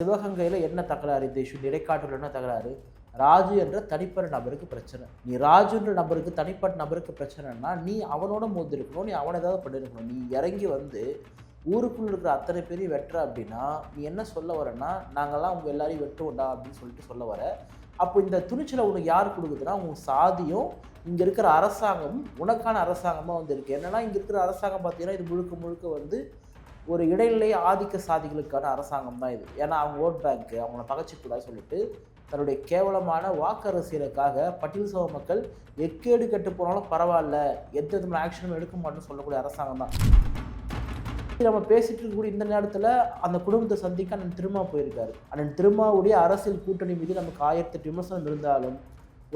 சிவகங்கையில் என்ன தகராறு? இந்த இஷ்யூ இடைக்காட்டில் என்ன தகராறு? ராஜு என்ற தனிப்பட்ட நபருக்கு பிரச்சனை. நீ ராஜுன்ற நபருக்கு தனிப்பட்ட நபருக்கு பிரச்சனைனா நீ அவனோட மோதிருக்கணும், நீ அவனை ஏதாவது பண்ணிருக்கணும். நீ இறங்கி வந்து ஊருக்குள்ள இருக்கிற அத்தனை பேரையும் வெட்டுற அப்படின்னா நீ என்ன சொல்ல வரன்னா, நாங்கள்லாம் உங்கள் எல்லாரையும் வெட்டுவோண்டா அப்படின்னு சொல்லிட்டு சொல்ல வர. அப்போ இந்த துணிச்சலை உனக்கு யார் கொடுக்குதுன்னா, உன் சாதியும் இங்கே இருக்கிற அரசாங்கமும் உனக்கான அரசாங்கமாக வந்து இருக்குது. என்னென்னா இங்கே இருக்கிற அரசாங்கம் பார்த்தீங்கன்னா இது முழுக்க முழுக்க வந்து ஒரு இடைநிலை ஆதிக்க சாதிகளுக்கான அரசாங்கம் தான் இது. ஏன்னா அவங்க ஓட் பேங்க்கு அவங்கள பகச்சிக்கூடாது சொல்லிட்டு தன்னுடைய கேவலமான வாக்கு அரசியலுக்காக பட்டியல் சமூக மக்கள் எக்கேடு கெட்டு போனாலும் பரவாயில்ல, எந்த விதமான ஆக்ஷனும் எடுக்க மாட்டேன்னு சொல்லக்கூடிய அரசாங்கம் தான். நம்ம பேசிட்டு இருக்கக்கூடிய இந்த நேரத்தில் அந்த குடும்பத்தை சந்திக்க அண்ணன் திருமா போயிருக்காரு. அண்ணன் திருமாவுடைய அரசியல் கூட்டணி மீது நமக்கு 1008 விமர்சனம் இருந்தாலும்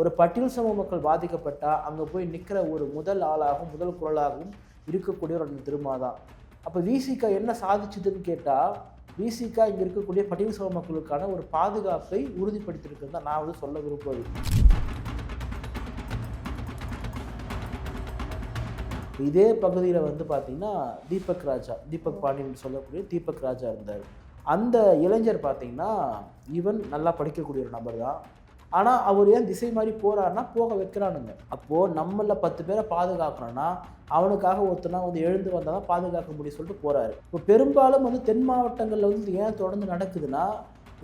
ஒரு பட்டியல் சமூக மக்கள் பாதிக்கப்பட்டால் அங்கே போய் நிற்கிற ஒரு முதல் ஆளாகவும் முதல் குரலாகவும் இருக்கக்கூடிய ஒரு அண்ணன் திருமா தான். அப்போ விசிக என்ன சாதிச்சதுன்னு கேட்டால், விசிக இங்கே இருக்கக்கூடிய பட்டியல் சமூக மக்களுக்கான ஒரு பாதுகாப்பை உறுதிப்படுத்தியிருக்குன்னு தான் நான் வந்து சொல்ல விரும்புவது. இதே பகுதியில் வந்து பார்த்திங்கன்னா தீபக் பாண்டியன் சொல்லக்கூடிய தீபக் ராஜா இருந்தார். அந்த இளைஞர் பார்த்திங்கன்னா ஈவன் நல்லா படிக்கக்கூடிய ஒரு நபர் தான். ஆனால் அவர் ஏன் திசை மாதிரி போகிறாருன்னா போக வைக்கிறானுங்க. அப்போது நம்மள 10 பேரை பாதுகாக்கணும்னா அவனுக்காக ஒருத்தனா வந்து எழுந்து வந்தால் தான் பாதுகாக்க முடியும் சொல்லிட்டு போகிறாரு. இப்போ பெரும்பாலும் வந்து தென் மாவட்டங்களில் வந்து ஏன் தொடர்ந்து நடக்குதுன்னா,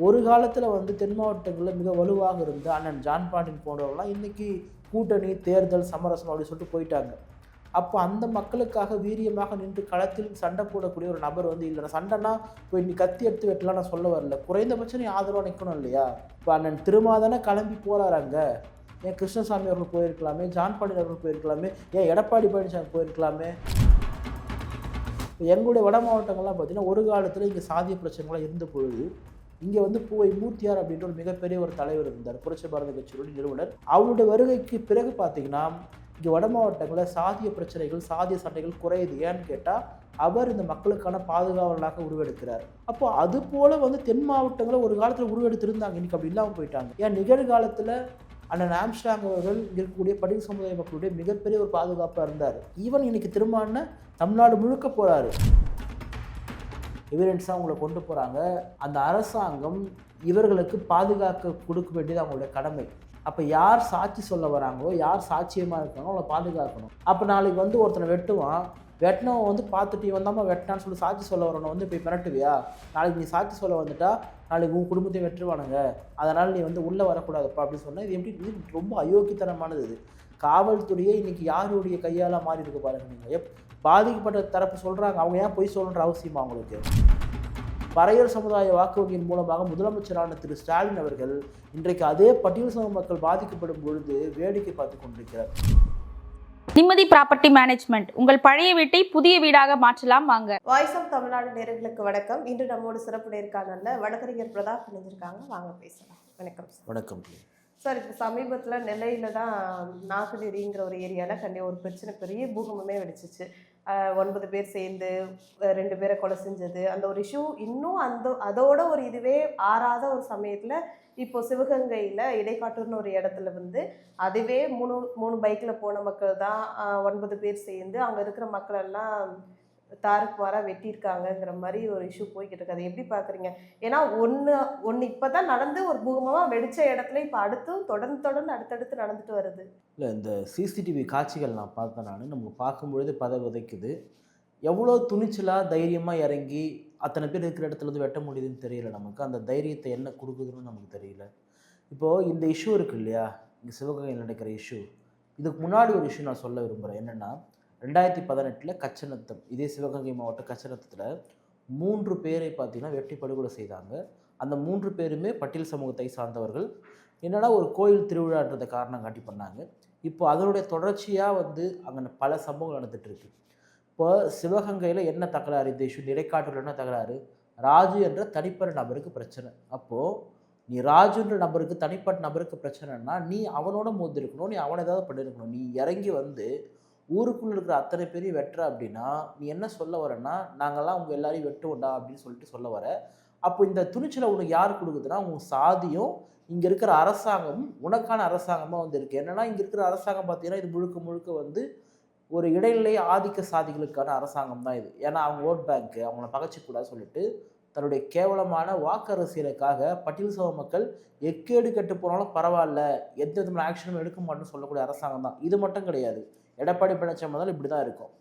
ஒரு காலத்தில் வந்து தென் மாவட்டங்களில் மிக வலுவாக இருந்த அண்ணன் ஜான் பாண்டியன் போன்றவர்கள்லாம் இன்றைக்கி கூட்டணி தேர்தல் சமரசம் அப்படின்னு சொல்லிட்டு போயிட்டாங்க. அப்போ அந்த மக்களுக்காக வீரியமாக நின்று களத்தில் சண்டை போடக்கூடிய ஒரு நபர் வந்து இல்லை. சண்டைனா இப்போ இன்னைக்கு கத்தி எடுத்து வெட்டலாம் நான் சொல்ல வரல, குறைந்தபட்சம் நீ ஆதரவாக நிற்கணும் இல்லையா? இப்போ அண்ணன் திருமாதானே கிளம்பி போகிறாராங்க. ஏன் கிருஷ்ணசாமி அவர்கள் போயிருக்கலாமே, ஜான் பாண்டியன் அவர்கள் போயிருக்கலாமே, ஏன் எடப்பாடி பழனிசாமி போயிருக்கலாமே. எங்களுடைய வட மாவட்டங்கள்லாம் பார்த்தீங்கன்னா ஒரு காலத்தில் இங்கே சாதிய பிரச்சனைகள்லாம் இருந்த பொழுது இங்கே வந்து பூவை மூர்த்தியார் அப்படின்ற ஒரு மிகப்பெரிய ஒரு தலைவர் இருந்தார், புரட்சி பாரத கட்சியோட நிறுவனர். அவருடைய வருகைக்கு பிறகு பார்த்தீங்கன்னா இங்கே வட மாவட்டங்களில் சாதிய பிரச்சனைகள் சாதிய சண்டைகள் குறையுது. ஏன்னு கேட்டால் அவர் இந்த மக்களுக்கான பாதுகாவலனாக உருவெடுக்கிறார். அப்போ அது போல் வந்து தென் மாவட்டங்களில் ஒரு காலத்தில் உருவெடுத்திருந்தாங்க, இன்றைக்கி அப்படி இல்லாமல் போயிட்டாங்க. ஏன் நிகழ்காலத்தில் அண்ணன் ஆம்ஸ்ட்ராங் அவர்கள் இருக்கக்கூடிய பட்டியல் சமுதாய மக்களுடைய மிகப்பெரிய ஒரு பாதுகாப்பாக இருந்தார். ஈவன் இன்னைக்கு திரும்ப தமிழ்நாடு முழுக்க போகிறாரு, எவிடன்ஸாக அவங்கள கொண்டு போகிறாங்க. அந்த அரசாங்கம் இவர்களுக்கு பாதுகாக்க கொடுக்க வேண்டியது அவங்களுடைய கடமை. அப்போ யார் சாட்சி சொல்ல வராங்களோ, யார் சாட்சியமாக இருக்காங்களோ அவங்கள பாதுகாக்கணும். அப்போ நாளைக்கு வந்து ஒருத்தனை வெட்டுவான், வெட்டினவன் வந்து பார்த்துட்டு வந்தாமல் வெட்டினான்னு சொல்லி சாட்சி சொல்ல வரணும் வந்து போய் மிரட்டுவியா? நாளைக்கு நீ சாட்சி சொல்ல வந்துட்டா நாளைக்கு உன் குடும்பத்தையும் வெட்டுவானுங்க, அதனால் நீ வந்து உள்ளே வரக்கூடாதுப்பா அப்படின்னு சொன்னால் இது எப்படி? இது ரொம்ப அயோக்கியத்தனமானது. இது காவல்துறையே இன்றைக்கி யாருடைய கையால் மாறி இருக்கு பாருங்க. நீங்கள் பாதிக்கப்பட்ட தரப்பு சொல்கிறாங்க, அவங்க ஏன் பொய் சொல்லணுன்ற அவசியமா அவங்களுக்கு? பறையர் சமுதாய வாக்கு வங்கியின் மூலமாக முதலமைச்சரான திரு ஸ்டாலின் அவர்கள் இன்றைக்கு அதே பட்டியல் சமூக மக்கள் பாதிக்கப்படும் பொழுது வேடிக்கை பார்த்து கொண்டிருக்கிறார். நிம்மதி ப்ராப்பர்ட்டி மேனேஜ்மெண்ட், உங்கள் பழைய வீட்டை புதிய வீடாக மாற்றலாம் வாங்க. வாய்ஸ் ஆஃப் தமிழ்நாடு நேயர்களுக்கு வணக்கம். இன்று நம்மோடு சிறப்பு நேர்காணல்ல வழக்கறிஞர் பிரதாப் இணைஞ்சிருக்காங்க, வாங்க பேசலாம். வணக்கம் சார். வணக்கம் சார். இப்போ சமீபத்தில் நெல்லையில் தான் நாகுநேரிங்கிற ஒரு ஏரியாவில் ஒரு பிரச்சனை, பெரிய பூகம்பமே வெடிச்சிச்சு. 9 பேர் சேர்ந்து 2 பேரை கொலை செஞ்சது, அந்த ஒரு இஷ்யூ இன்னும் அதோட ஒரு இதுவே ஆறாத ஒரு சமயத்தில் இப்போ சிவகங்கையில் இடைக்காட்டூர்னு ஒரு இடத்துல வந்து அதுவே 3 பைக்கில் போன மக்கள் தான் 9 பேர் சேர்ந்து அங்கே இருக்கிற மக்கள் எல்லாம் தாருக்கு மாறாக வெட்டியிருக்காங்கங்கிற மாதிரி ஒரு இஷ்யூ போய்கிட்டு இருக்கு. அதை எப்படி பார்க்குறீங்க? ஏன்னா ஒன்று இப்போ தான் நடந்து ஒரு பூகமாக வெடித்த இடத்துல இப்போ தொடர்ந்து அடுத்தடுத்து நடந்துட்டு வருது. இல்லை, இந்த சிசிடிவி காட்சிகள் நான் பார்த்தேன். நம்ம பார்க்கும்பொழுது உதைக்குது. எவ்வளோ துணிச்சலாக தைரியமாக இறங்கி அத்தனை பேர் இருக்கிற இடத்துல வந்து வெட்ட முடியுதுன்னு தெரியல நமக்கு. அந்த தைரியத்தை என்ன கொடுக்குதுன்னு நமக்கு தெரியல. இப்போது இந்த இஷ்யூ இருக்குது இல்லையா, இங்கே சிவகங்கையில் நடக்கிற இஷ்யூ, இதுக்கு முன்னாடி ஒரு இஷ்யூ நான் சொல்ல விரும்புகிறேன். என்னென்னா 2018 கச்சநத்தம், இதே சிவகங்கை மாவட்ட கச்சநத்தத்தில் 3 பேரை பார்த்திங்கன்னா வெட்டி படுகொலை செய்தாங்க. அந்த 3 பேருமே பட்டியல் சமூகத்தை சார்ந்தவர்கள். என்னென்னா ஒரு கோயில் திருவிழான்றதை காரணம் காட்டி பண்ணாங்க. இப்போ அதனுடைய தொடர்ச்சியாக வந்து அங்கே பல சம்பவங்கள் நடந்துகிட்ருக்கு. இப்போ சிவகங்கையில் என்ன தகராறு? இந்த இஷ்யூ இடைக்காட்டில் என்ன தகராறு? ராஜு என்ற தனிப்பட்ட நபருக்கு பிரச்சனை. அப்போது நீ ராஜுன்ற நபருக்கு தனிப்பட்ட நபருக்கு பிரச்சனைனா நீ அவனோட மோதிருக்கணும், நீ அவனை ஏதாவது பண்ணியிருக்கணும். நீ இறங்கி வந்து ஊருக்குள்ளே இருக்கிற அத்தனை பேரையும் வெட்டுற அப்படின்னா நீ என்ன சொல்ல வரன்னா, நாங்கள்லாம் உங்கள் எல்லாரையும் வெட்டுவோண்டா அப்படின்னு சொல்லிட்டு சொல்ல வர. அப்போ இந்த துணிச்சலை உனக்கு யார் கொடுக்குதுன்னா, உன் சாதியும் இங்கே இருக்கிற அரசாங்கமும் உனக்கான அரசாங்கமாக வந்து இருக்குது. என்னென்னா இங்கே இருக்கிற அரசாங்கம் பார்த்தீங்கன்னா இது முழுக்க முழுக்க வந்து ஒரு இடைநிலை ஆதிக்க சாதிகளுக்கான அரசாங்கம் தான் இது. ஏன்னா அவங்க ஓட் பேங்க்கு அவங்கள பகச்சிக்கூடாது சொல்லிட்டு தன்னுடைய கேவலமான வாக்கு அரசியலுக்காக பட்டியல் சமூக மக்கள் எக்கேடு கெட்டு போனாலும் பரவாயில்ல, எந்த விதமான ஆக்ஷனும் எடுக்க மாட்டேன்னு சொல்லக்கூடிய அரசாங்கம் தான். இது மட்டும் கிடையாது, எடப்பாடி பழனிசாமி முதல்ல இப்படி தான் இருக்கும்.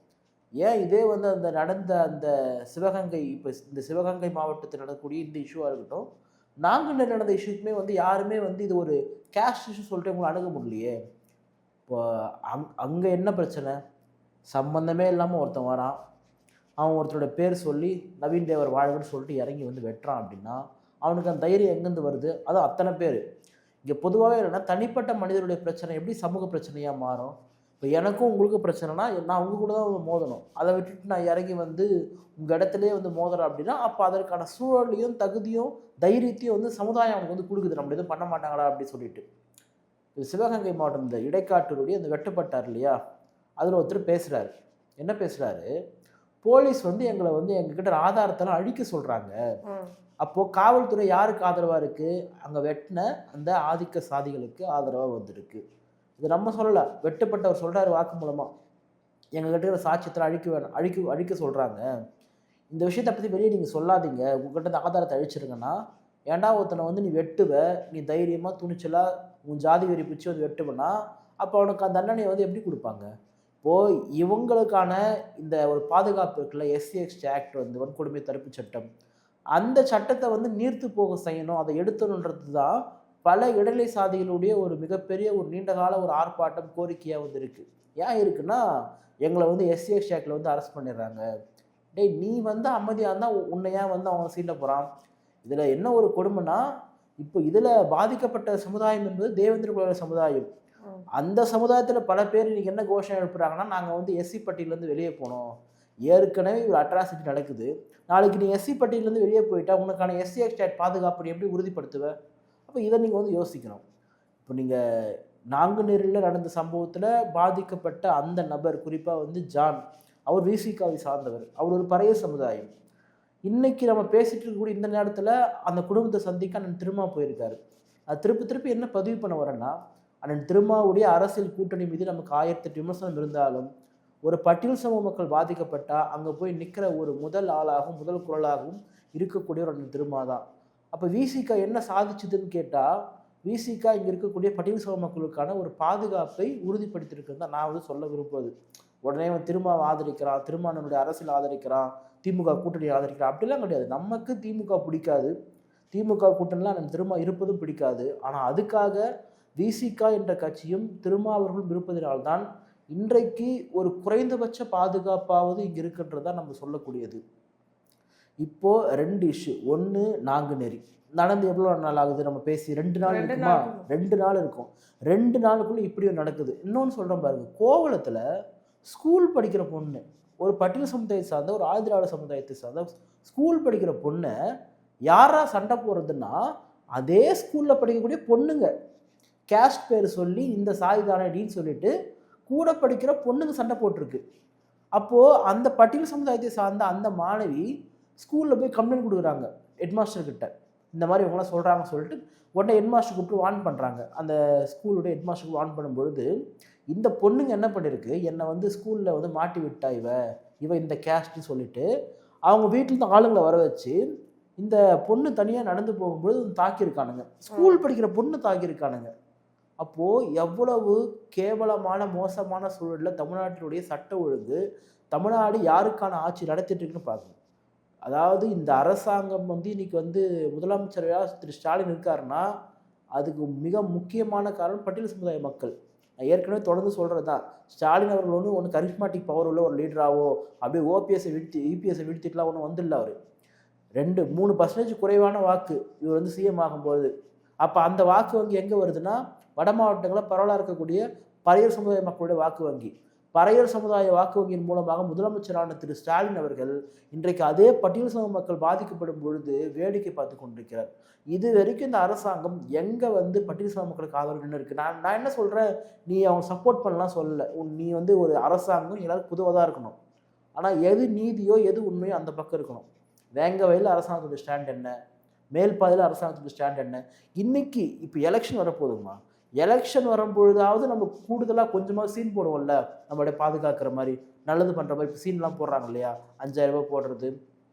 ஏன் இதே வந்து அந்த நடந்த அந்த சிவகங்கை, இப்போ இந்த சிவகங்கை மாவட்டத்தில் நடக்கக்கூடிய இந்த இஷ்யூவாக இருக்கட்டும், நாங்குநேரில் நடந்த இஷ்யூக்குமே வந்து யாருமே வந்து இது ஒரு கேஸ்ட் இஷ்யூ சொல்லிட்டு உங்களை அணுக முடியலையே. இப்போ அங்கே என்ன பிரச்சனை, சம்பந்தமே இல்லாமல் ஒருத்தன் வரான், அவன் ஒருத்தரோட பேர் சொல்லி நவீன் தேவர் வாழ்கன்னு சொல்லிட்டு இறங்கி வந்து வெட்டுறான் அப்படின்னா அவனுக்கு அந்த தைரியம் எங்கேருந்து வருது? அதுவும் அத்தனை பேர். இங்கே பொதுவாகவே இல்லைன்னா தனிப்பட்ட மனிதருடைய பிரச்சனை எப்படி சமூக பிரச்சனையாக மாறும்? இப்போ எனக்கும் உங்களுக்கும் பிரச்சனைனா நான் உங்கள் கூட தான் மோதணும், அதை விட்டுட்டு நான் இறங்கி வந்து உங்கள் இடத்துலேயே வந்து மோதுறேன் அப்படின்னா அப்போ அதற்கான சூழலையும் தகுதியும் தைரியத்தையும் வந்து சமுதாயம் அவனுக்கு வந்து கொடுக்குது, நம்ம எதுவும் பண்ண மாட்டாங்களா அப்படின்னு சொல்லிட்டு. இது சிவகங்கை மாவட்டம் இந்த இடைக்காட்டூருடைய அந்த வெட்டப்பட்டார் இல்லையா, அதில் ஒருத்தர் பேசுகிறாரு. என்ன பேசுகிறாரு, போலீஸ் வந்து எங்களை வந்து எங்ககிட்ட ஆதாரத்தெல்லாம் அழிக்க சொல்கிறாங்க. அப்போது காவல்துறை யாருக்கு ஆதரவாக இருக்குது? அங்கே வெட்டின அந்த ஆதிக்க சாதிகளுக்கு ஆதரவாக வந்திருக்கு. இது நம்ம சொல்லலை, வெட்டப்பட்டவர் சொல்கிறாரு வாக்கு மூலமாக, எங்ககிட்ட இருக்கிற சாட்சியத்தில் அழிக்க சொல்கிறாங்க. இந்த விஷயத்தை பற்றி வெளியே நீங்கள் சொல்லாதீங்க, உங்கள்கிட்ட இந்த ஆதாரத்தை அழிச்சிருங்கன்னா ஏன்டா ஒருத்தனை வந்து நீ வெட்டுவ, நீ தைரியமாக துணிச்சலாக உன் ஜாதி வெறி பிடிச்சி வந்து வெட்டுவனா அப்போ அவனுக்கு அந்த தண்டனையை வந்து எப்படி கொடுப்பாங்க? இப்போது இவங்களுக்கான இந்த ஒரு பாதுகாப்பு இருக்குல்ல, SC/ST ஆக்ட் வந்து வன்கொடுமை தடுப்பு சட்டம், அந்த சட்டத்தை வந்து நீர்த்து போக செய்யணும், அதை எடுத்தணுன்றது தான் பல இடைநிலை சாதிகளுடைய ஒரு மிகப்பெரிய ஒரு நீண்டகால ஒரு ஆர்ப்பாட்டம் கோரிக்கையாக வந்து இருக்குது. ஏன் இருக்குன்னா, எங்களை வந்து SC/ST ஆக்டில் வந்து அரெஸ்ட் பண்ணிடுறாங்க. டேய், நீ வந்து அமைதியாக இருந்தால் உன்னை ஏன் வந்து அவங்க சீண்ட போகிறான்? இதில் என்ன ஒரு கொடுமைன்னா, இப்போ இதில் பாதிக்கப்பட்ட சமுதாயம் என்பது தேவேந்திர குல சமுதாயம். அந்த சமுதாயத்தில் பல பேர் இன்றைக்கி என்ன கோஷம் எழுப்புறாங்கன்னா, நாங்கள் வந்து SC பட்டியலேருந்து வெளியே போனோம், ஏற்கனவே ஒரு அட்ராசிட்டி நடக்குது, நாளைக்கு நீ SC பட்டியலேருந்து வெளியே போயிட்டா உனக்கான SC/ST ஆக்ட் பாதுகாப்பு எப்படி உறுதிப்படுத்துவ? அப்போ இதை நீங்கள் வந்து யோசிக்கணும். இப்போ நீங்கள் நாங்குநேரில் நடந்த சம்பவத்தில் பாதிக்கப்பட்ட அந்த நபர், குறிப்பாக வந்து ஜான், அவர் விசிகாவை சார்ந்தவர், அவர் ஒரு பழைய சமுதாயம். இன்றைக்கி நம்ம பேசிகிட்டு இருக்கக்கூடிய இந்த நேரத்தில் அந்த குடும்பத்தை சந்திக்க அண்ணன் திருமா போயிருக்காரு. அது திருப்பி என்ன பதிவு பண்ண வரேன்னா, அண்ணன் திருமாவுடைய அரசியல் கூட்டணி மீது நமக்கு 1008 விமர்சனம் இருந்தாலும் ஒரு பட்டியல் சமூக மக்கள் பாதிக்கப்பட்டால் அங்கே போய் நிற்கிற ஒரு முதல் ஆளாகவும் முதல் குரலாகவும் இருக்கக்கூடிய ஒரு அண்ணன் திருமா தான். அப்போ விசிகா என்ன சாதிச்சுதுன்னு கேட்டால், விசிகா இங்கே இருக்கக்கூடிய பட்டியல் சமூக மக்களுக்கான ஒரு பாதுகாப்பை உறுதிப்படுத்தியிருக்குன்னு தான் நான் வந்து சொல்ல விரும்புவது. உடனே அவன் திருமாவை ஆதரிக்கிறான், திருமாவனுடைய அரசியல் ஆதரிக்கிறான், திமுக கூட்டணி ஆதரிக்கிறான், அப்படிலாம் கிடையாது. நமக்கு திமுக பிடிக்காது, திமுக கூட்டணிலாம் நம்ம திருமா இருப்பதும் பிடிக்காது. ஆனால் அதுக்காக விசிகா என்ற கட்சியும் திருமாவர்களும் இருப்பதனால்தான் இன்றைக்கு ஒரு குறைந்தபட்ச பாதுகாப்பாவது இங்கே இருக்குன்றதான் நம்ம சொல்லக்கூடியது. இப்போது 2 இஷ்யூ. ஒன்று நாங்குநேரி நடந்து எவ்வளோ நாள் ஆகுது, நம்ம பேசி 2 நாள் இருக்குமா? 2 நாள் இருக்கும். 2 நாளுக்குள்ளே இப்படியும் நடக்குது. இன்னொன்று சொல்கிறேன் பாருங்க, கோவளத்தில் ஸ்கூல் படிக்கிற பொண்ணு, ஒரு பட்டியல் சமுதாயத்தை சார்ந்த ஒரு ஆதிராவிட சமுதாயத்தை சார்ந்த ஸ்கூல் படிக்கிற பொண்ணை யாரா சண்டை போடுறதுன்னா அதே ஸ்கூலில் படிக்கக்கூடிய பொண்ணுங்க கேஸ்ட் பேர் சொல்லி இந்த சாதி தானடின்னு சொல்லிட்டு கூட படிக்கிற பொண்ணுங்க சண்டை போட்டிருக்கு. அப்போது அந்த பட்டியல் சமுதாயத்தை சார்ந்த அந்த மாணவி ஸ்கூலில் போய் கம்ப்ளைண்ட் கொடுக்குறாங்க ஹெட்மாஸ்டர்கிட்ட, இந்த மாதிரி இவங்களாம் சொல்கிறாங்கன்னு சொல்லிட்டு உடனே ஹெட்மாஸ்டர் கூப்பிட்டு வார்ன் பண்ணுறாங்க. அந்த ஸ்கூலுடைய ஹெட்மாஸ்டருக்கு வார்ன் பண்ணும்பொழுது இந்த பொண்ணுங்க என்ன பண்ணியிருக்கு, என்னை வந்து ஸ்கூலில் வந்து மாட்டி விட்டா இவ இந்த கேஸ்ட்னு சொல்லிட்டு அவங்க வீட்டிலேருந்து ஆளுங்களை வர வச்சு இந்த பொண்ணு தனியாக நடந்து போகும்போது தாக்கியிருக்கானுங்க, ஸ்கூல் படிக்கிற பொண்ணு தாக்கியிருக்கானுங்க. அப்போது எவ்வளவு கேவலமான மோசமான சூழலில் தமிழ்நாட்டினுடைய சட்ட ஒழுங்கு, தமிழ்நாடு யாருக்கான ஆட்சி நடத்திட்டு இருக்குன்னு பார்க்கணும். அதாவது இந்த அரசாங்கம் வந்து இன்றைக்கி வந்து முதலமைச்சராக திரு ஸ்டாலின் இருக்காருன்னா அதுக்கு மிக முக்கியமான காரணம் பட்டியல் சமுதாய மக்கள். நான் ஏற்கனவே தொடர்ந்து சொல்கிறது தான், ஸ்டாலின் அவர்கள் ஒன்று கரிஸ்மாட்டிக் பவர் உள்ள ஒரு லீடராகவோ அப்படியே ஓபிஎஸ்ஸை வீழ்த்தி இபிஎஸ்ஸை வீழ்த்திட்டுலாம் ஒன்றும் வந்துடல. அவர் 2-3% குறைவான வாக்கு இவர் வந்து சிஎம் ஆகும்போது. அப்போ அந்த வாக்கு வங்கி எங்கே வருதுன்னா வட மாவட்டங்களில் பரவலாக இருக்கக்கூடிய பறையர் சமுதாய மக்களுடைய வாக்கு வங்கி. பறையர் சமுதாய வாக்கு வங்கியின் மூலமாக முதலமைச்சரான திரு ஸ்டாலின் அவர்கள் இன்றைக்கு அதே பட்டியல் சமூக மக்கள் பாதிக்கப்படும் பொழுது வேடிக்கை பார்த்து கொண்டிருக்கிறார். இது வரைக்கும் இந்த அரசாங்கம் எங்கே வந்து பட்டியல் சமூக மக்களுக்கு ஆதரவு இருக்குது? நான் என்ன சொல்கிறேன், நீ அவங்க சப்போர்ட் பண்ணலாம் சொல்லலை, நீ வந்து ஒரு அரசாங்கம் எல்லாரும் பொதுவாக தான் இருக்கணும். ஆனால் எது நீதியோ எது உண்மையோ அந்த பக்கம் இருக்கணும். வேங்கவையில் அரசாங்கத்தோட ஸ்டாண்ட் என்ன, மேல்பாதையில் அரசாங்கத்தோட ஸ்டாண்ட் என்ன? இன்றைக்கி இப்போ எலெக்ஷன் வரப்போகுதுமா, எலெக்ஷன் வரும்பொழுதாவது நம்ம கூடுதலாக கொஞ்சமாக சீன் போடுவோம்ல, நம்மளுடைய பாதுகாக்கிற மாதிரி நல்லது பண்ணுற மாதிரி இப்போ சீன்லாம் போடுறாங்க இல்லையா, 5000 ரூபாய் போடுறது,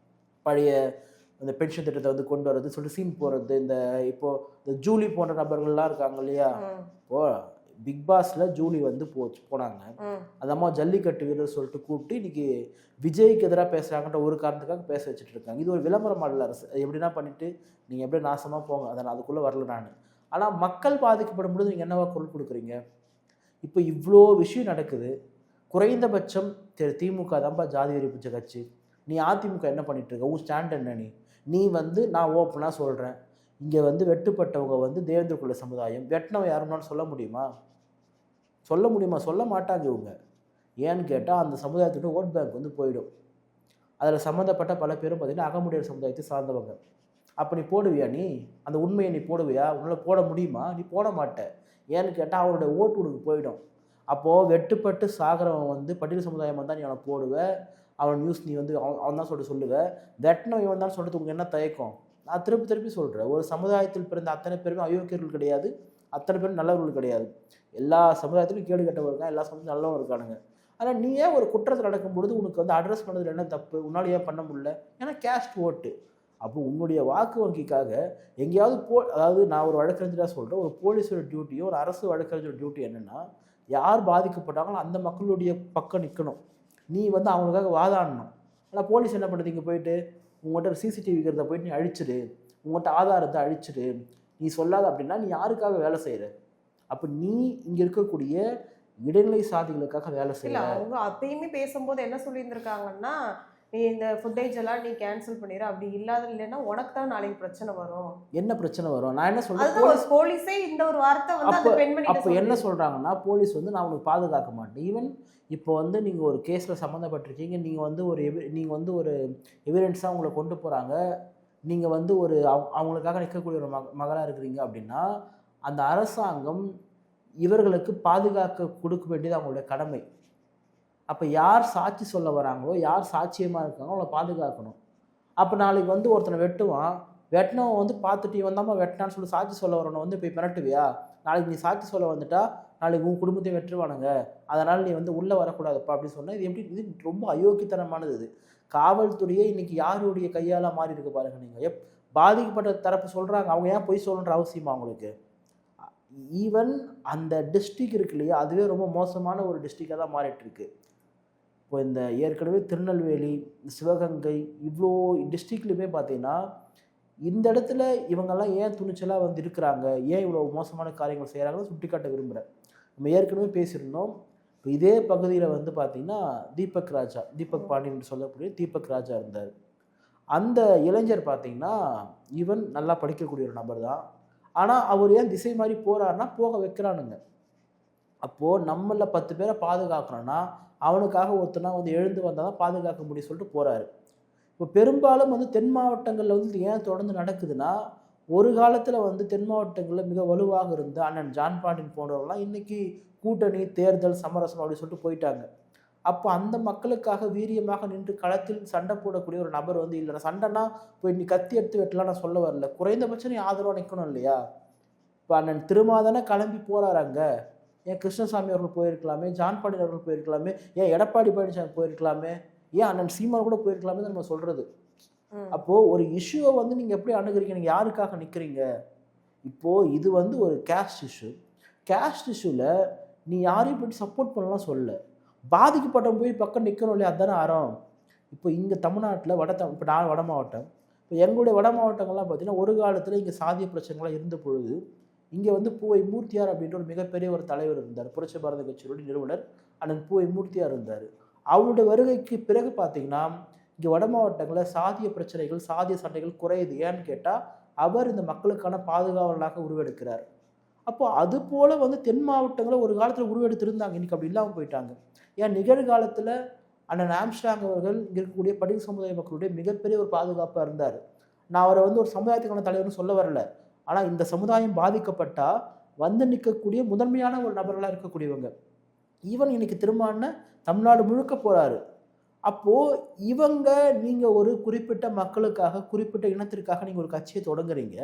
பழைய இந்த பென்ஷன் திட்டத்தை வந்து கொண்டு வரது சொல்லிட்டு சீன் போடுறது, இந்த இந்த ஜூலி போன்ற நபர்கள்லாம் இருக்காங்க இல்லையா, இப்போ பிக் பாஸ்ல ஜூலி வந்து போனாங்க. அந்த அம்மா ஜல்லிக்கட்டு வீரர் சொல்லிட்டு கூப்பிட்டு இன்னைக்கு விஜய்க்கு எதிராக பேசுறாங்கன்ற ஒரு காரணத்துக்காக பேச வச்சுட்டு இருக்காங்க. இது ஒரு விளம்பர மாடல் அரசு. எப்படின்னா பண்ணிட்டு நீங்க எப்படியே நாசமா போங்க, அதை அதுக்குள்ள வரல நான். ஆனா மக்கள் பாதிக்கப்படும் பொழுது நீங்க என்னவா குரல் கொடுக்குறீங்க? இப்போ இவ்வளோ விஷயம் நடக்குது. குறைந்தபட்சம் திமுக தான்ப்பா ஜாதி வெறி பிடிச்ச கட்சி. நீ அதிமுக என்ன பண்ணிட்டு இருக்க? உன் ஸ்டாண்ட் என்ன? நீ வந்து நான் ஓப்பனாக சொல்கிறேன், இங்கே வந்து வெட்டுப்பட்டவங்க வந்து தேவேந்திர குல சமுதாயம். வெட்டினவன் யாருன்னாலும் சொல்ல முடியுமா? சொல்ல மாட்டாங்க இவங்க. ஏன்னு கேட்டால் அந்த சமுதாயத்தோட ஓட் பேங்க் வந்து போயிடும். அதில் சம்மந்தப்பட்ட பல பேரும் பார்த்தீங்கன்னா அகமுடையர் சமுதாயத்தை சார்ந்தவங்க. அப்போ நீ போடுவியா? நீ அந்த உண்மையை நீ போடுவியா? உன்னால் போட முடியுமா? நீ போட மாட்டேன். ஏன்னு கேட்டால் அவருடைய ஓட்டு உனக்கு போயிடும். அப்போது வெட்டுப்பட்டு சாகிறவன் வந்து பட்டியல் சமுதாயம் வந்தால் நீ அவனை போடுவ, அவன் நியூஸ் நீ வந்து அவன் தான் சொல்லுவேன். வெட்டினவன் இவன் தான் சொல்கிறது உங்களுக்கு என்ன தயக்கம்? நான் திருப்பி சொல்கிறேன், ஒரு சமுதாயத்தில் பிறந்த அத்தனை பேருமே அயோக்கியர்கள் கிடையாது, அத்தனை பேரும் நல்லவர்கள் கிடையாது. எல்லா சமுதாயத்திலும் கேடு கெட்டவங்க இருக்காங்க, எல்லா சமுதாயம் நல்லவங்க இருக்கானுங்க. ஆனால் நீ ஏன் ஒரு குற்றத்தில் நடக்கும்பொழுது உனக்கு வந்து அட்ரஸ் பண்ணதில் என்ன தப்பு? உன்னால் ஏன் பண்ண முடியல? ஏன்னா கேஸ்ட் ஓட்டு. அப்போ உன்னுடைய வாக்கு வங்கிக்காக எங்கேயாவது அதாவது நான் ஒரு வழக்கறிஞராக சொல்கிறேன், ஒரு போலீஸோட டியூட்டியோ ஒரு அரசு வழக்கறிஞரோட டியூட்டி என்னென்னா, யார் பாதிக்கப்பட்டாங்களோ அந்த மக்களுடைய பக்கம் நிற்கணும். நீ வந்து அவங்களுக்காக வாதாடணும். ஆனால் போலீஸ் என்ன பண்ணுறது? இங்கே போயிட்டு உங்கள்கிட்ட சிசிடிவி இருக்கிறத போயிட்டு நீ அழிச்சிடு, உங்கள்கிட்ட ஆதாரத்தை அழிச்சிடு, நீ சொல்லாத அப்படின்னா நீ யாருக்காக வேலை செய்கிற? அப்போ நீ இங்கே இருக்கக்கூடிய இடைநிலை சாதிகளுக்காக வேலை செய்யல. அவங்க அப்பயுமே பேசும்போது என்ன சொல்லியிருந்திருக்காங்கன்னா, நீ இந்த ஃபுட்டேஜ் எல்லாம் நீ கேன்சல் பண்ணிடு, அப்படி இல்லாத இல்லைன்னா உனக்கு தான் நாளைக்கு பிரச்சனை வரும். என்ன பிரச்சனை வரும்? நான் என்ன சொல்றேன், போலீஸே இந்த ஒரு வார்த்தை வந்து அந்த பெண்மணி அப்போ என்ன சொல்றாங்கன்னா, போலீஸ் வந்து நான் உனக்கு பாதுகாக்க மாட்டேன். ஈவன் இப்போ வந்து நீங்க ஒரு கேஸ்ல சம்மந்தப்பட்டிருக்கீங்க, நீங்க வந்து ஒரு எவிடன்ஸா உங்களை கொண்டு போறாங்க, நீங்க வந்து ஒரு அவங்களுக்காக நிற்கக்கூடிய ஒரு மகளாக இருக்கிறீங்க அப்படின்னா, அந்த அரசாங்கம் இவர்களுக்கு பாதுகாக்க கொடுக்க வேண்டியது அவங்களுடைய கடமை. அப்போ யார் சாட்சி சொல்ல வராங்களோ, யார் சாட்சியமாக இருக்காங்களோ அவங்கள பாதுகாக்கணும். அப்போ நாளைக்கு வந்து ஒருத்தனை வெட்டினவன் வந்து பார்த்துட்டு இவன் தான் வெட்டினான்னு சொல்லி சாட்சி சொல்ல வரணும் வந்து போய் மிரட்டுவியா? நாளைக்கு நீ சாட்சி சொல்ல வந்துட்டா நாளைக்கு உன் குடும்பத்தையும் வெட்டுவானுங்க, அதனால் நீ வந்து உள்ளே வரக்கூடாதுப்பா அப்படின்னு சொன்னால் இது எப்படி? இது ரொம்ப அயோக்கியத்தனமானது. இது காவல்துறையே இன்னைக்கு யாருடைய கையால் மாறி இருக்கு பாருங்க. நீங்கள் பாதிக்கப்பட்ட தரப்பு சொல்கிறாங்க, அவங்க ஏன் பொய் சொல்லணுன்ற அவசியமா அவங்களுக்கு? ஈவன் அந்த டிஸ்ட்ரிக்ட் இருக்கு இல்லையா, அதுவே ரொம்ப மோசமான ஒரு டிஸ்ட்ரிக்டாக தான் மாறிட்டு இருக்கு. இப்போ இந்த ஏற்கனவே திருநெல்வேலி, சிவகங்கை, இவ்வளோ டிஸ்ட்ரிக்ட்லையுமே பார்த்தீங்கன்னா இந்த இடத்துல இவங்கெல்லாம் ஏன் துணிச்சலாக வந்து இருக்கிறாங்க, ஏன் இவ்வளோ மோசமான காரியங்கள் செய்கிறாங்கன்னு சுட்டி காட்ட விரும்புகிறேன். நம்ம ஏற்கனவே பேசியிருந்தோம். இப்போ இதே பகுதியில் வந்து பார்த்திங்கன்னா தீபக் பாண்டியன் சொல்லக்கூடிய தீபக் ராஜா இருந்தார். அந்த இளைஞர் பார்த்திங்கன்னா ஈவன் நல்லா படிக்கக்கூடிய ஒரு நபர் தான். ஆனால் அவர் ஏன் திசை மாதிரி போகிறாருன்னா போக வைக்கிறானுங்க. அப்போது நம்மள 10 பேரை பாதுகாக்கணும்னா அவனுக்காக ஒருத்தனா வந்து எழுந்து வந்தால் தான் பாதுகாக்க முடியும் சொல்லிட்டு போகிறாரு. இப்போ பெரும்பாலும் வந்து தென் மாவட்டங்களில் வந்து ஏன் தொடர்ந்து நடக்குதுன்னா, ஒரு காலத்தில் வந்து தென் மாவட்டங்களில் மிக வலுவாக இருந்த அண்ணன் ஜான் பாண்டியன் போன்றவர்கள்லாம் இன்றைக்கி கூட்டணி, தேர்தல், சமரசம் அப்படின்னு சொல்லிட்டு போயிட்டாங்க. அப்போ அந்த மக்களுக்காக வீரியமாக நின்று களத்தில் சண்டை போடக்கூடிய ஒரு நபர் வந்து இல்லை. சண்டைனா போய் நீ கத்தி எடுத்து வெட்டலாம் நான் சொல்ல வரல, குறைந்தபட்சம் நீ ஆதரவாக நிற்கணும் இல்லையா? இப்போ அண்ணன் திருமாதானே கிளம்பி போகிறாராங்க. ஏன் கிருஷ்ணசாமி அவர்கள் போயிருக்கலாமே, ஜான் பாண்டியன் அவர்கள் போயிருக்கலாமே, ஏன் எடப்பாடி பழனிசாமி போயிருக்கலாமே, ஏன் அண்ணன் சீமான் கூட போயிருக்கலாமே தான் நம்ம சொல்கிறது. அப்போது ஒரு இஷ்யூவை வந்து நீங்கள் எப்படி அணுகுறீங்க? நீங்கள் யாருக்காக நிற்கிறீங்க? இப்போது இது வந்து ஒரு கேஸ்ட் இஷ்யூ. கேஸ்ட் இஷ்யூவில் நீ யாரையும் போய்ட்டு சப்போர்ட் பண்ணலாம் சொல்ல, பாதிக்கப்பட்டவங்க போய் பக்கம் நிற்கணும் இல்லையா? அதுதானே ஆரம். இப்போ இங்கே தமிழ்நாட்டில் இப்போ நான் வட மாவட்டம், இப்போ எங்களுடைய வட மாவட்டங்கள்லாம் பார்த்தீங்கன்னா ஒரு காலத்தில் இங்கே சாதிய பிரச்சனைகள்லாம் இருந்த பொழுது இங்கே வந்து பூவை மூர்த்தியார் அப்படின்ற ஒரு மிகப்பெரிய ஒரு தலைவர் இருந்தார். புரட்சி பாரத கட்சியினுடைய நிறுவனர் அண்ணன் பூவை மூர்த்தியார் இருந்தார். அவருடைய வருகைக்கு பிறகு பார்த்தீங்கன்னா இங்கே வட மாவட்டங்களில் சாதிய பிரச்சனைகள், சாதிய சண்டைகள் குறையுது. ஏன்னு கேட்டால் அவர் இந்த மக்களுக்கான பாதுகாவலனாக உருவெடுக்கிறார். அப்போ அது போல் வந்து தென் மாவட்டங்களில் ஒரு காலத்தில் உருவெடுத்திருந்தாங்க, இன்றைக்கி அப்படி இல்லாமல் போயிட்டாங்க. ஏன் நிகழ்காலத்தில் அண்ணன் ஆம்ஸ்ட்ராங் அவர்கள் இங்கே இருக்கக்கூடிய பட்டியல் சமுதாய மக்களுடைய மிகப்பெரிய ஒரு பாதுகாப்பாக இருந்தார். நான் அவரை வந்து ஒரு சமுதாயத்துக்கான தலைவர்னு சொல்ல வரல, ஆனால் இந்த சமுதாயம் பாதிக்கப்பட்டால் வந்து நிற்கக்கூடிய முதன்மையான ஒரு நபர்களாக இருக்கக்கூடியவங்க. ஈவன் இன்னைக்கு திரும்ப தமிழ்நாடு முழுக்க போகிறாரு. அப்போது இவங்க நீங்கள் ஒரு குறிப்பிட்ட மக்களுக்காக, குறிப்பிட்ட இனத்திற்காக நீங்கள் ஒரு கட்சியை தொடங்குறீங்க.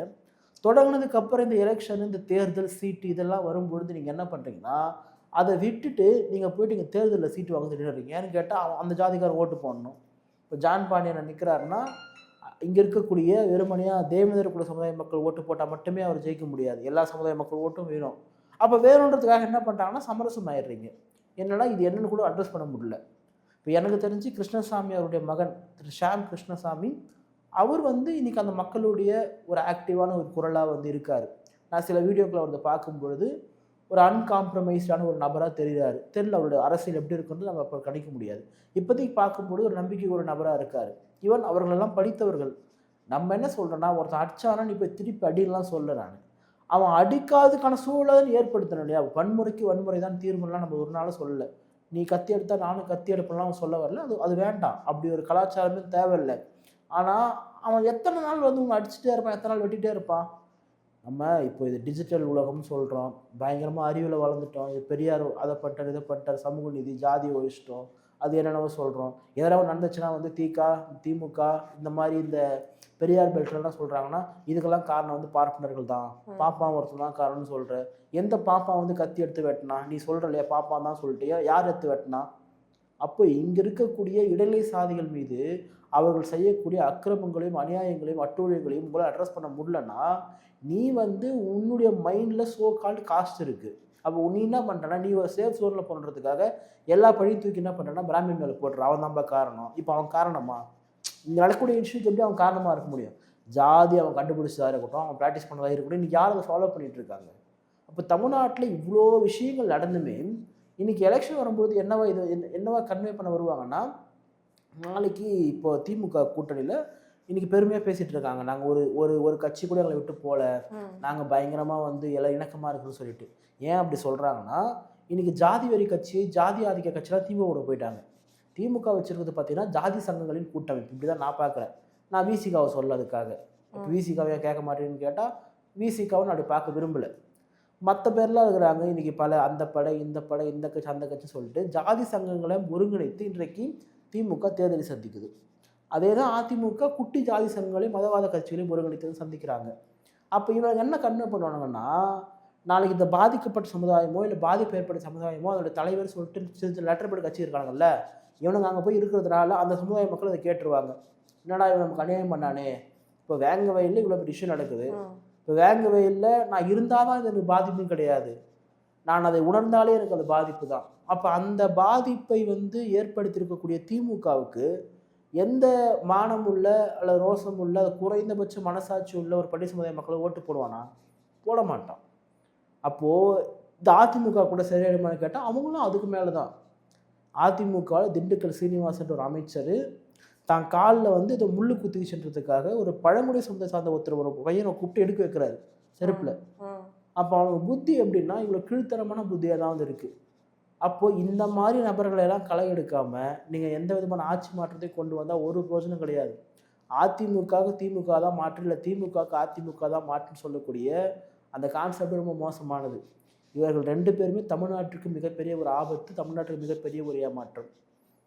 தொடங்கினதுக்கப்புறம் இந்த எலெக்ஷன், இந்த தேர்தல், சீட்டு இதெல்லாம் வரும்பொழுது நீங்கள் என்ன பண்ணுறீங்கன்னா அதை விட்டுட்டு நீங்கள் போய்ட்டு இங்கே தேர்தலில் சீட்டு வாங்க நின்றுறீங்க. ஏன்னு கேட்டால் அந்த ஜாதிக்கார ஓட்டு போடணும். இப்போ ஜான் பாண்டியன் நிற்கிறாருன்னா இங்கே இருக்கக்கூடிய வெறுமனையாக தேவேந்திர குல சமுதாய மக்கள் ஓட்டு போட்டால் மட்டுமே அவர் ஜெயிக்க முடியாது, எல்லா சமுதாய மக்கள் ஓட்டும் வேணும். அப்போ வேணுன்றதுக்காக என்ன பண்ணுறாங்கன்னா சமரசம் ஆயிடுறீங்க. என்னன்னா இது என்னன்னு கூட அட்ரஸ் பண்ண முடியல. இப்போ எனக்கு தெரிஞ்சு கிருஷ்ணசாமி அவருடைய மகன் திரு ஷாம் கிருஷ்ணசாமி அவர் இன்னைக்கு அந்த மக்களுடைய ஒரு ஆக்டிவான ஒரு குரலாக இருக்கார். நான் சில வீடியோக்களை அவரை பார்க்கும்பொழுது ஒரு அன்காம்ப்ரமைஸ்டான ஒரு நபராக தெரிகிறாரு. தெரியல அவருடைய அரசியல் எப்படி இருக்குன்றது நம்ம அப்போ கணிக்க முடியாது. இப்போதைக்கு பார்க்கும்போது ஒரு நம்பிக்கை ஒரு நபராக இருக்கார். ஈவன் அவர்களெல்லாம் படித்தவர்கள். நம்ம என்ன சொல்கிறோன்னா, ஒருத்தன் அடிச்சானா நீ போய் திருப்பி அடிலாம் சொல்ல நான், அவன் அடிக்காததுக்கான சூழல் ஏற்படுத்தணும் இல்லையா? வன்முறைக்கு வன்முறை தான் தீர்வுலாம் நம்ம ஒரு நாளும் சொல்லலை. நீ கத்தி எடுத்தா நானும் கத்தி எடுப்பலாம் சொல்ல வரல, அது வேண்டாம். அப்படி ஒரு கலாச்சாரமே தேவையில்லை. ஆனால் அவன் எத்தனை நாள் உன்னை அடிச்சுட்டே இருப்பான், எத்தனை நாள் வெட்டிகிட்டே இருப்பான். நம்ம இப்போ இது டிஜிட்டல் உலகம்னு சொல்கிறோம், பயங்கரமாக அறிவில் வளர்ந்துட்டோம். இது பெரியார் அதை பண்ணிட்டார் இதை பண்ணிட்டார், சமூக நீதி ஜாதியை ஒழிச்சிட்டோம், அது என்னென்னவோ சொல்கிறோம். எதனாவது நடந்துச்சுன்னா திமுக இந்த மாதிரி இந்த பெரியார் பெல்ட்லாம் சொல்கிறாங்கன்னா இதுக்கெல்லாம் காரணம் பார்ப்பனர்கள் தான், பாப்பான் ஒருத்தன் தான் காரணம்னு சொல்கிற. எந்த பாப்பா கத்தி எடுத்து வெட்டினா? நீ சொல்கிற இல்லையா பாப்பான் தான் சொல்லிட்டியா, யார் எடுத்து வெட்டினா? அப்போ இங்கே இருக்கக்கூடிய இடைநிலை சாதிகள் மீது அவர்கள் செய்யக்கூடிய அக்கிரமங்களையும் அநியாயங்களையும் அட்டூழியங்களையும் உங்களால் அட்ரஸ் பண்ண முடியலன்னா நீ உன்னுடைய மைண்டில் சோ கால்டு காஸ்ட் இருக்குது. அப்போ நீ என்ன பண்ணுறனா, நீ ஒரு சேஃப் ஜோனில் பண்ணுறதுக்காக எல்லா பழியும் தூக்கி என்ன பண்ணுறனா பிராமின் மேலே போடுற. அவன் தான் காரணம். இப்போ அவன் காரணமா? இங்கே நடக்கக்கூடிய இஷ்யூக்கு எப்படி அவன் காரணமாக இருக்க முடியும்? ஜாதி அவன் கண்டுபிடிச்சதாக இருக்கட்டும், அவன் ப்ராக்டிஸ் பண்ணதாக இருக்கட்டும், இன்றைக்கி யார் அதை ஃபாலோ பண்ணிகிட்டு இருக்காங்க? அப்போ தமிழ்நாட்டில் இவ்வளோ விஷயங்கள் நடந்துமே இன்றைக்கி எலெக்ஷன் வரும்போது என்னவா கன்வே பண்ண வருவாங்கன்னா, நாளைக்கு இப்போ திமுக கூட்டணியில் இன்றைக்கி பெருமையாக பேசிகிட்டு இருக்காங்க, நாங்கள் ஒரு கட்சி கூட எங்களை விட்டு போகல, நாங்கள் பயங்கரமாக எல்லாம் இணக்கமாக இருக்குன்னு சொல்லிட்டு. ஏன் அப்படி சொல்கிறாங்கன்னா, இன்றைக்கி ஜாதி வரி கட்சி ஜாதி ஆதிக்க கட்சியெலாம் திமுக போயிட்டாங்க. திமுக வச்சுருக்கிறது பார்த்தீங்கன்னா ஜாதி சங்கங்களின் கூட்டமைப்பு. இப்படி தான் நான் பார்க்குறேன். நான் விசிகாவை சொல்ல அதுக்காக. இப்போ விசிகாவை கேட்க மாட்டேன்னு கேட்டால் விசிகாவை நான் அப்படி பார்க்க விரும்பலை. மற்ற பேர்லாம் இருக்கிறாங்க இன்றைக்கி பல அந்த படை இந்த படை இந்த கட்சி அந்த கட்சி சொல்லிட்டு ஜாதி சங்கங்களை ஒருங்கிணைத்து இன்றைக்கு திமுக தேர்தலை சந்திக்குது. அதே தான் அதிமுக குட்டி ஜாதி சங்கங்களையும் மதவாத கட்சிகளையும் ஒருங்கிணைத்து சந்திக்கிறாங்க. அப்போ இவங்க என்ன கன்வே பண்ணுவாங்கன்னா, நாளைக்கு இந்த பாதிக்கப்பட்ட சமுதாயமோ இல்லை பாதிப்பு ஏற்பட்ட சமுதாயமோ அதோட தலைவர் சொல்லிட்டு சிறு லெட்டர் பேர் கட்சி இருக்காங்கல்ல, இவனுங்க அங்கே போய் இருக்கிறதுனால அந்த சமுதாய மக்கள் அதை கேட்டுருவாங்க. என்னடா இவன் நமக்கு அநியாயம் பண்ணானே, இப்போ வேங்க வயலில் இவ்வளோ பெரிய விஷயம் நடக்குது, இப்போ வேங்க வயலில் நான் இருந்தால் தான் இது எனக்கு பாதிப்பும் கிடையாது, நான் அதை உணர்ந்தாலே எனக்கு அது பாதிப்பு தான். அப்போ அந்த பாதிப்பை ஏற்படுத்தியிருக்கக்கூடிய திமுகவுக்கு எந்த மானம் உள்ள அல்லது ரோசம் உள்ள குறைந்தபட்ச மனசாட்சி உள்ள ஒரு பள்ளி சமுதாய மக்களை ஓட்டு போடுவானா? போட மாட்டான். அப்போது இந்த அதிமுக கூட சரியாயிடுமான்னு கேட்டால் அவங்களும் அதுக்கு மேலே தான். அதிமுகவில் திண்டுக்கல் சீனிவாசன் ஒரு அமைச்சர் தான் காலில் இதை முள்ளு குத்திச்சுன்றதுக்காக ஒரு பழங்குடி சமுதாய சார்ந்த ஒரு பையனை கூப்பிட்டு எடுக்க வைக்கிறாரு செருப்பில். அப்போ அவங்க புத்தி எப்படின்னா இவ்வளோ கீழ்த்தரமான புத்தியாக தான் இருக்குது. அப்போது இந்த மாதிரி நபர்களை எல்லாம் களை எடுக்காமல் நீங்கள் எந்த விதமான ஆட்சி மாற்றத்தையும் கொண்டு வந்தால் ஒரு பிரயோஜனம் கிடையாது. அதிமுகவுக்கு திமுக தான் மாற்று, இல்லை திமுகவுக்கு அதிமுக தான் மாற்றுன்னு சொல்லக்கூடிய அந்த கான்செப்ட் ரொம்ப மோசமானது. இவர்கள் 2 பேருமே தமிழ்நாட்டுக்கு மிகப்பெரிய ஒரு ஆபத்து, தமிழ்நாட்டுக்கு மிகப்பெரிய ஒரு ஏமாற்றம்.